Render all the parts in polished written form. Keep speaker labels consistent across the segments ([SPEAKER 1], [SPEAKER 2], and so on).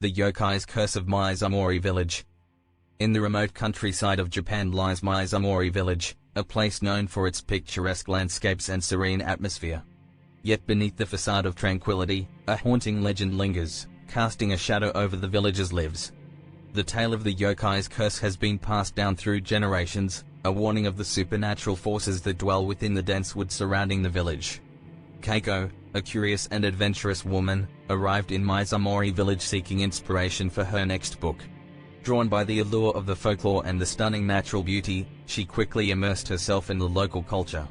[SPEAKER 1] The Yokai's Curse of Mizumori Village. In the remote countryside of Japan lies Mizumori Village, a place known for its picturesque landscapes and serene atmosphere. Yet beneath the facade of tranquility, a haunting legend lingers, casting a shadow over the village's lives. The tale of the Yokai's curse has been passed down through generations, a warning of the supernatural forces that dwell within the dense woods surrounding the village. Keiko, a curious and adventurous woman, arrived in Mizumori Village seeking inspiration for her next book. Drawn by the allure of the folklore and the stunning natural beauty, she quickly immersed herself in the local culture.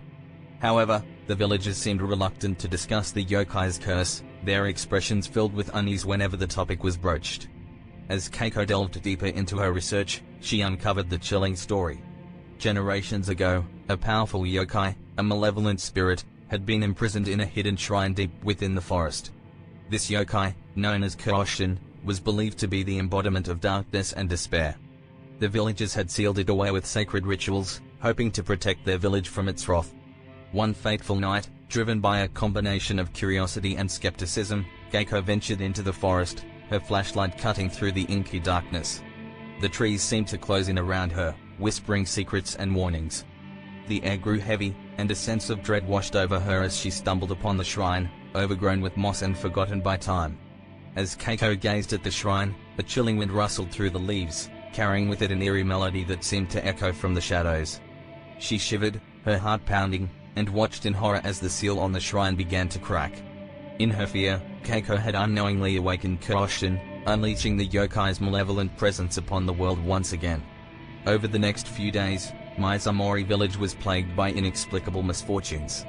[SPEAKER 1] However, the villagers seemed reluctant to discuss the Yokai's curse, their expressions filled with unease whenever the topic was broached. As Keiko delved deeper into her research, she uncovered the chilling story. Generations ago, a powerful yokai, a malevolent spirit, had been imprisoned in a hidden shrine deep within the forest. This yokai, known as Koshin, was believed to be the embodiment of darkness and despair. The villagers had sealed it away with sacred rituals, hoping to protect their village from its wrath. One fateful night, driven by a combination of curiosity and skepticism, Keiko ventured into the forest, her flashlight cutting through the inky darkness. The trees seemed to close in around her, whispering secrets and warnings. The air grew heavy, and a sense of dread washed over her as she stumbled upon the shrine, overgrown with moss and forgotten by time. As Keiko gazed at the shrine, a chilling wind rustled through the leaves, carrying with it an eerie melody that seemed to echo from the shadows. She shivered, her heart pounding, and watched in horror as the seal on the shrine began to crack. In her fear, Keiko had unknowingly awakened Koshin, unleashing the yokai's malevolent presence upon the world once again. Over the next few days, Mizumori Village was plagued by inexplicable misfortunes.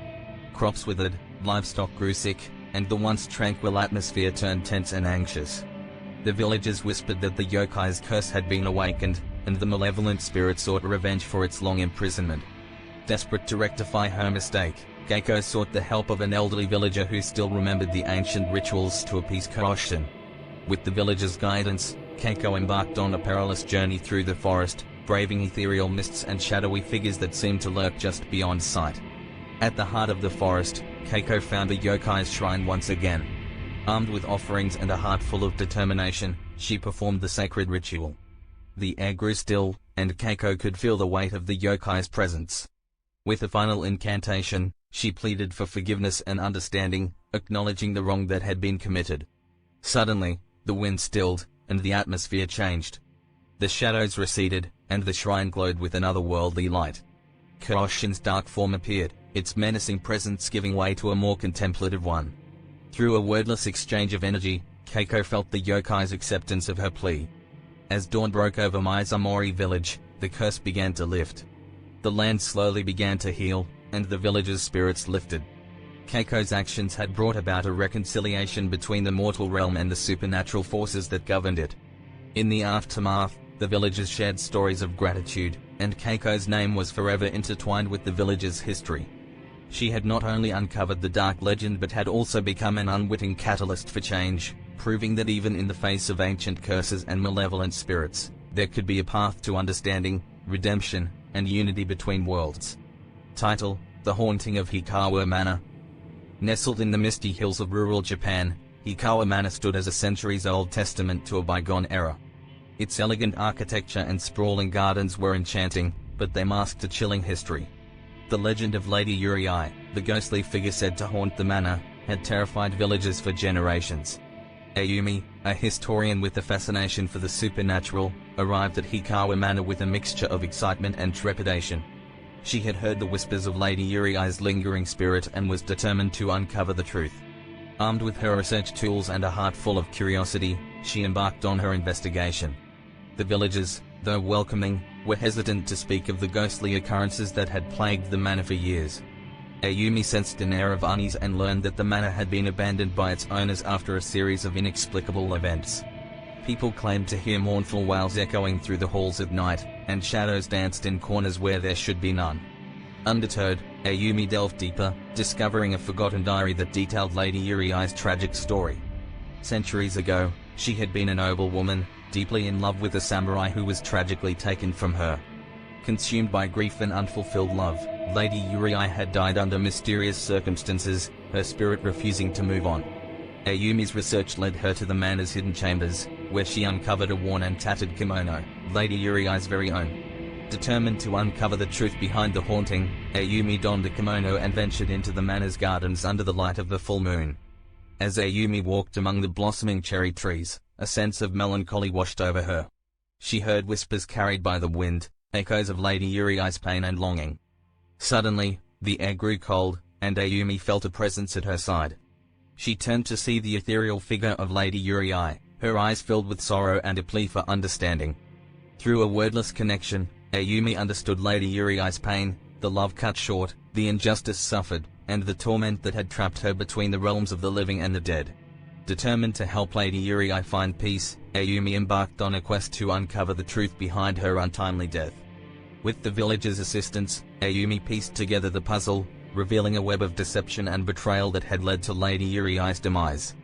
[SPEAKER 1] Crops withered, livestock grew sick, and the once tranquil atmosphere turned tense and anxious. The villagers whispered that the yokai's curse had been awakened, and the malevolent spirit sought revenge for its long imprisonment. Desperate to rectify her mistake, Keiko sought the help of an elderly villager who still remembered the ancient rituals to appease Koshin. With the villager's guidance, Keiko embarked on a perilous journey through the forest, braving ethereal mists and shadowy figures that seemed to lurk just beyond sight. At the heart of the forest, Keiko found the yokai's shrine once again. Armed with offerings and a heart full of determination, she performed the sacred ritual. The air grew still, and Keiko could feel the weight of the yokai's presence. With a final incantation, she pleaded for forgiveness and understanding, acknowledging the wrong that had been committed. Suddenly, the wind stilled, and the atmosphere changed. The shadows receded, and the shrine glowed with an otherworldly light. Koshin's dark form appeared, its menacing presence giving way to a more contemplative one. Through a wordless exchange of energy, Keiko felt the yokai's acceptance of her plea. As dawn broke over Mizumori Village, the curse began to lift. The land slowly began to heal, and the villagers' spirits lifted. Keiko's actions had brought about a reconciliation between the mortal realm and the supernatural forces that governed it. In the aftermath, the villagers shared stories of gratitude, and Keiko's name was forever intertwined with the village's history. She had not only uncovered the dark legend but had also become an unwitting catalyst for change, proving that even in the face of ancient curses and malevolent spirits, there could be a path to understanding, redemption, and unity between worlds. Title: The Haunting of Hikawa Manor. Nestled in the misty hills of rural Japan, Hikawa Manor stood as a centuries-old testament to a bygone era. Its elegant architecture and sprawling gardens were enchanting, but they masked a chilling history. The legend of Lady Uri, the ghostly figure said to haunt the manor, had terrified villagers for generations. Ayumi, a historian with a fascination for the supernatural, arrived at Hikawa Manor with a mixture of excitement and trepidation. She had heard the whispers of Lady Uri's lingering spirit and was determined to uncover the truth. Armed with her research tools and a heart full of curiosity, she embarked on her investigation. The villagers, though welcoming, were hesitant to speak of the ghostly occurrences that had plagued the manor for years. Ayumi sensed an air of unease and learned that the manor had been abandoned by its owners after a series of inexplicable events. People claimed to hear mournful wails echoing through the halls at night, and shadows danced in corners where there should be none. Undeterred, Ayumi delved deeper, discovering a forgotten diary that detailed Lady Uri's tragic story. Centuries ago, she had been a noble woman, deeply in love with a samurai who was tragically taken from her. Consumed by grief and unfulfilled love, Lady Uri had died under mysterious circumstances, her spirit refusing to move on. Ayumi's research led her to the manor's hidden chambers, where she uncovered a worn and tattered kimono, Lady Yuriai's very own. Determined to uncover the truth behind the haunting, Ayumi donned a kimono and ventured into the manor's gardens under the light of the full moon. As Ayumi walked among the blossoming cherry trees, a sense of melancholy washed over her. She heard whispers carried by the wind, echoes of Lady Yuriai's pain and longing. Suddenly, the air grew cold, and Ayumi felt a presence at her side. She turned to see the ethereal figure of Lady Yuriai, her eyes filled with sorrow and a plea for understanding. Through a wordless connection, Ayumi understood Lady Yuriai's pain, the love cut short, the injustice suffered, and the torment that had trapped her between the realms of the living and the dead. Determined to help Lady Yuriai find peace, Ayumi embarked on a quest to uncover the truth behind her untimely death. With the villagers' assistance, Ayumi pieced together the puzzle, revealing a web of deception and betrayal that had led to Lady Yuriai's demise.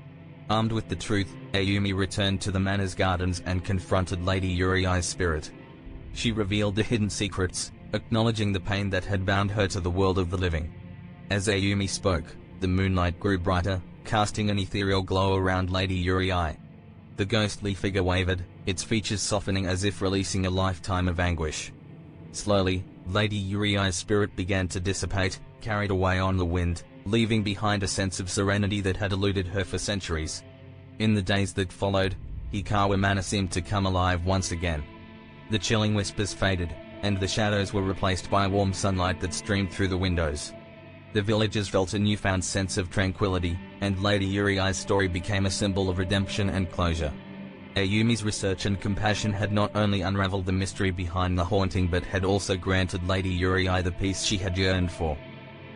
[SPEAKER 1] Armed with the truth, Ayumi returned to the manor's gardens and confronted Lady Yuriai's spirit. She revealed the hidden secrets, acknowledging the pain that had bound her to the world of the living. As Ayumi spoke, the moonlight grew brighter, casting an ethereal glow around Lady Yuriai. The ghostly figure wavered, its features softening as if releasing a lifetime of anguish. Slowly, Lady Yuriai's spirit began to dissipate, carried away on the wind, leaving behind a sense of serenity that had eluded her for centuries. In the days that followed, Hikawa Manor seemed to come alive once again. The chilling whispers faded, and the shadows were replaced by warm sunlight that streamed through the windows. The villagers felt a newfound sense of tranquility, and Lady Yuriai's story became a symbol of redemption and closure. Ayumi's research and compassion had not only unraveled the mystery behind the haunting but had also granted Lady Yuriai the peace she had yearned for.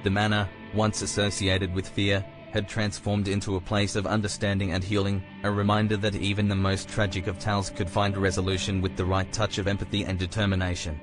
[SPEAKER 1] The manor, once associated with fear, had transformed into a place of understanding and healing, a reminder that even the most tragic of tales could find resolution with the right touch of empathy and determination.